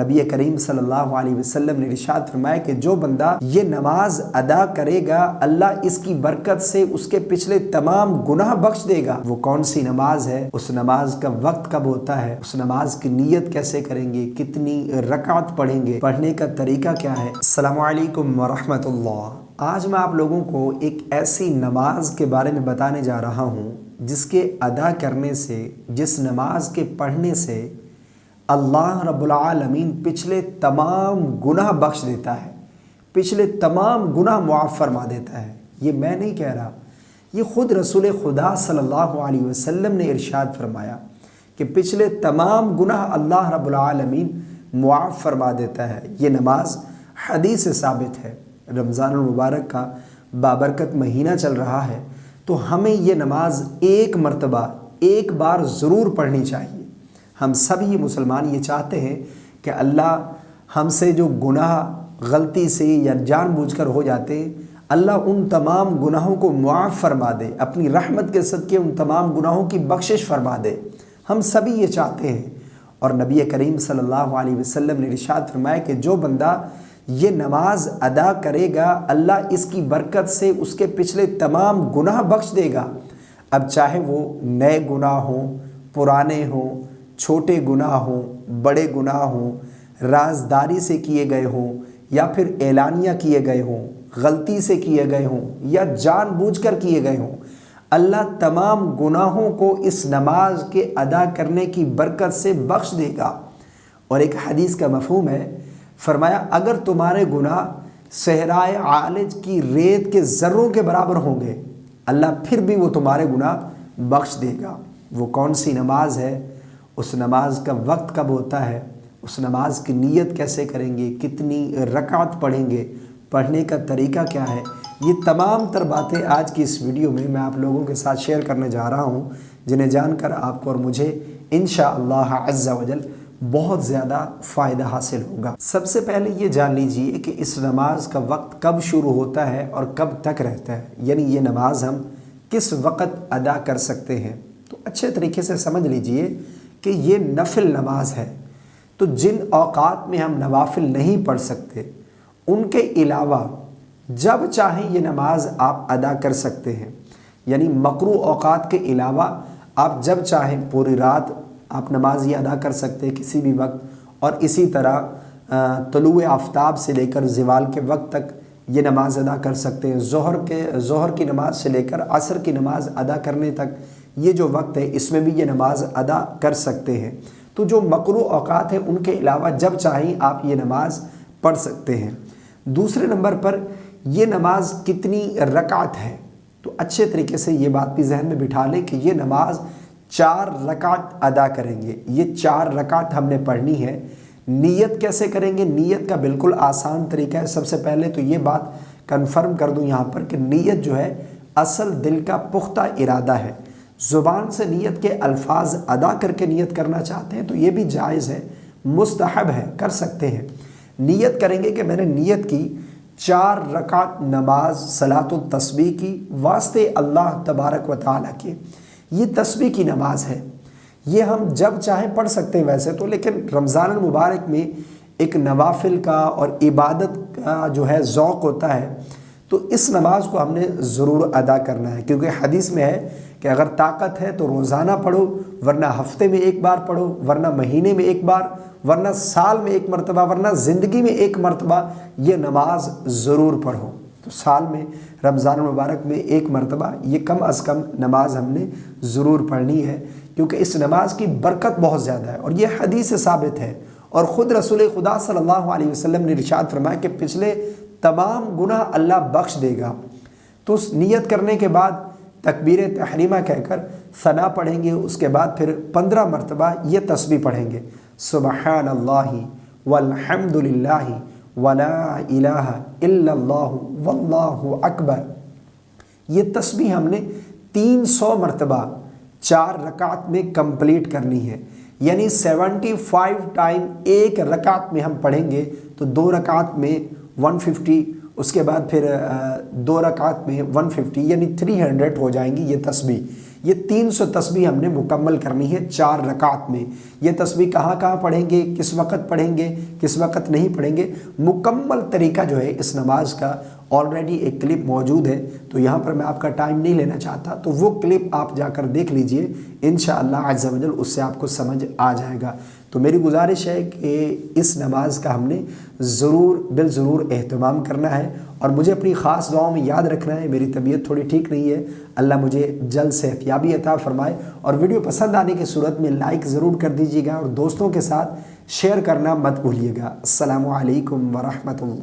نبی کریم صلی اللہ علیہ وسلم نے ارشاد فرمایا کہ جو بندہ یہ نماز ادا کرے گا اللہ اس کی برکت سے اس کے پچھلے تمام گناہ بخش دے گا۔ وہ کون سی نماز ہے، اس نماز کا وقت کب ہوتا ہے، اس نماز کی نیت کیسے کریں گے، کتنی رکعت پڑھیں گے، پڑھنے کا طریقہ کیا ہے۔ السلام علیکم ورحمۃ اللہ۔ آج میں آپ لوگوں کو ایک ایسی نماز کے بارے میں بتانے جا رہا ہوں جس کے ادا کرنے سے، جس نماز کے پڑھنے سے اللہ رب العالمین پچھلے تمام گناہ بخش دیتا ہے، پچھلے تمام گناہ معاف فرما دیتا ہے۔ یہ میں نہیں کہہ رہا، یہ خود رسول خدا صلی اللہ علیہ وسلم نے ارشاد فرمایا کہ پچھلے تمام گناہ اللہ رب العالمین معاف فرما دیتا ہے۔ یہ نماز حدیث سے ثابت ہے۔ رمضان المبارک کا بابرکت مہینہ چل رہا ہے تو ہمیں یہ نماز ایک مرتبہ، ایک بار ضرور پڑھنی چاہیے۔ ہم سبھی مسلمان یہ چاہتے ہیں کہ اللہ ہم سے جو گناہ غلطی سے یا جان بوجھ کر ہو جاتے ہیں، اللہ ان تمام گناہوں کو معاف فرما دے، اپنی رحمت کے صدقے ان تمام گناہوں کی بخشش فرما دے۔ ہم سبھی یہ چاہتے ہیں، اور نبی کریم صلی اللہ علیہ وسلم نے ارشاد فرمایا کہ جو بندہ یہ نماز ادا کرے گا اللہ اس کی برکت سے اس کے پچھلے تمام گناہ بخش دے گا۔ اب چاہے وہ نئے گناہ ہوں، پرانے ہوں، چھوٹے گناہ ہوں، بڑے گناہ ہوں، رازداری سے کیے گئے ہوں یا پھر اعلانیہ کیے گئے ہوں، غلطی سے کیے گئے ہوں یا جان بوجھ کر کیے گئے ہوں، اللہ تمام گناہوں کو اس نماز کے ادا کرنے کی برکت سے بخش دے گا۔ اور ایک حدیث کا مفہوم ہے، فرمایا اگر تمہارے گناہ صحرائے عالج کی ریت کے ذروں کے برابر ہوں گے اللہ پھر بھی وہ تمہارے گناہ بخش دے گا۔ وہ کون سی نماز ہے، اس نماز کا وقت کب ہوتا ہے، اس نماز کی نیت کیسے کریں گے، کتنی رکعت پڑھیں گے، پڑھنے کا طریقہ کیا ہے، یہ تمام تر باتیں آج کی اس ویڈیو میں آپ لوگوں کے ساتھ شیئر کرنے جا رہا ہوں، جنہیں جان کر آپ کو اور مجھے انشاءاللہ عز و جل بہت زیادہ فائدہ حاصل ہوگا۔ سب سے پہلے یہ جان لیجئے کہ اس نماز کا وقت کب شروع ہوتا ہے اور کب تک رہتا ہے، یعنی یہ نماز ہم کس وقت ادا کر سکتے ہیں۔ تو اچھے طریقے سے سمجھ لیجئے کہ یہ نفل نماز ہے، تو جن اوقات میں ہم نوافل نہیں پڑھ سکتے ان کے علاوہ جب چاہیں یہ نماز آپ ادا کر سکتے ہیں، یعنی مکروہ اوقات کے علاوہ آپ جب چاہیں پوری رات آپ نماز یہ ادا کر سکتے ہیں کسی بھی وقت، اور اسی طرح طلوع آفتاب سے لے کر زوال کے وقت تک یہ نماز ادا کر سکتے ہیں۔ ظہر کی نماز سے لے کر عصر کی نماز ادا کرنے تک یہ جو وقت ہے اس میں بھی یہ نماز ادا کر سکتے ہیں۔ تو جو مکروہ اوقات ہیں ان کے علاوہ جب چاہیں آپ یہ نماز پڑھ سکتے ہیں۔ دوسرے نمبر پر یہ نماز کتنی رکعت ہے، تو اچھے طریقے سے یہ بات بھی ذہن میں بٹھا لیں کہ یہ نماز 4 رکعت ادا کریں گے۔ یہ 4 رکعت ہم نے پڑھنی ہے۔ نیت کیسے کریں گے؟ نیت کا بالکل آسان طریقہ ہے۔ سب سے پہلے تو یہ بات کنفرم کر دوں یہاں پر کہ نیت جو ہے اصل دل کا پختہ ارادہ ہے۔ زبان سے نیت کے الفاظ ادا کر کے نیت کرنا چاہتے ہیں تو یہ بھی جائز ہے، مستحب ہے، کر سکتے ہیں۔ نیت کریں گے کہ میں نے نیت کی 4 رکعت نماز صلاۃ التسبیح کی واسطے اللہ تبارک و تعالیٰ کے۔ یہ تسبیح کی نماز ہے، یہ ہم جب چاہیں پڑھ سکتے ہیں ویسے تو، لیکن رمضان المبارک میں ایک نوافل کا اور عبادت کا جو ہے ذوق ہوتا ہے، تو اس نماز کو ہم نے ضرور ادا کرنا ہے، کیونکہ حدیث میں ہے کہ اگر طاقت ہے تو روزانہ پڑھو، ورنہ ہفتے میں ایک بار پڑھو، ورنہ مہینے میں ایک بار، ورنہ سال میں ایک مرتبہ، ورنہ زندگی میں ایک مرتبہ یہ نماز ضرور پڑھو۔ تو سال میں رمضان المبارک میں ایک مرتبہ یہ کم از کم نماز ہم نے ضرور پڑھنی ہے، کیونکہ اس نماز کی برکت بہت زیادہ ہے اور یہ حدیث سے ثابت ہے، اور خود رسول خدا صلی اللہ علیہ وسلم نے ارشاد فرمایا کہ پچھلے تمام گناہ اللہ بخش دے گا۔ تو اس نیت کرنے کے بعد تکبیر تحریمہ کہہ کر ثنا پڑھیں گے، اس کے بعد پھر 15 مرتبہ یہ تسبیح پڑھیں گے، سبحان اللہ والحمد للہ ولا الہ الا اللہ واللہ اکبر۔ یہ تسبیح ہم نے 300 مرتبہ 4 رکعت میں کمپلیٹ کرنی ہے، یعنی 75 ٹائم ایک رکعت میں ہم پڑھیں گے تو 2 رکعت میں 150، اس کے بعد پھر 2 رکعت میں 150، یعنی 300 ہو جائیں گی یہ تسبیح۔ یہ 300 تسبیح ہم نے مکمل کرنی ہے 4 رکعت میں۔ یہ تسبیح کہاں کہاں پڑھیں گے، کس وقت پڑھیں گے، کس وقت نہیں پڑھیں گے، مکمل طریقہ جو ہے اس نماز کا آلریڈی ایک کلپ موجود ہے، تو یہاں پر میں آپ کا ٹائم نہیں لینا چاہتا، تو وہ کلپ آپ جا کر دیکھ لیجئے، انشاءاللہ عز و جل اس سے آپ کو سمجھ آ جائے گا۔ تو میری گزارش ہے کہ اس نماز کا ہم نے بالضرور اہتمام کرنا ہے، اور مجھے اپنی خاص دعاؤں میں یاد رکھنا ہے۔ میری طبیعت تھوڑی ٹھیک نہیں ہے، اللہ مجھے جلد صحتیابی عطا فرمائے، اور ویڈیو پسند آنے کی صورت میں لائک ضرور کر دیجیے گا، اور دوستوں کے ساتھ شیئر کرنا مت بھولیے گا۔ السلام علیکم ورحمۃ اللہ۔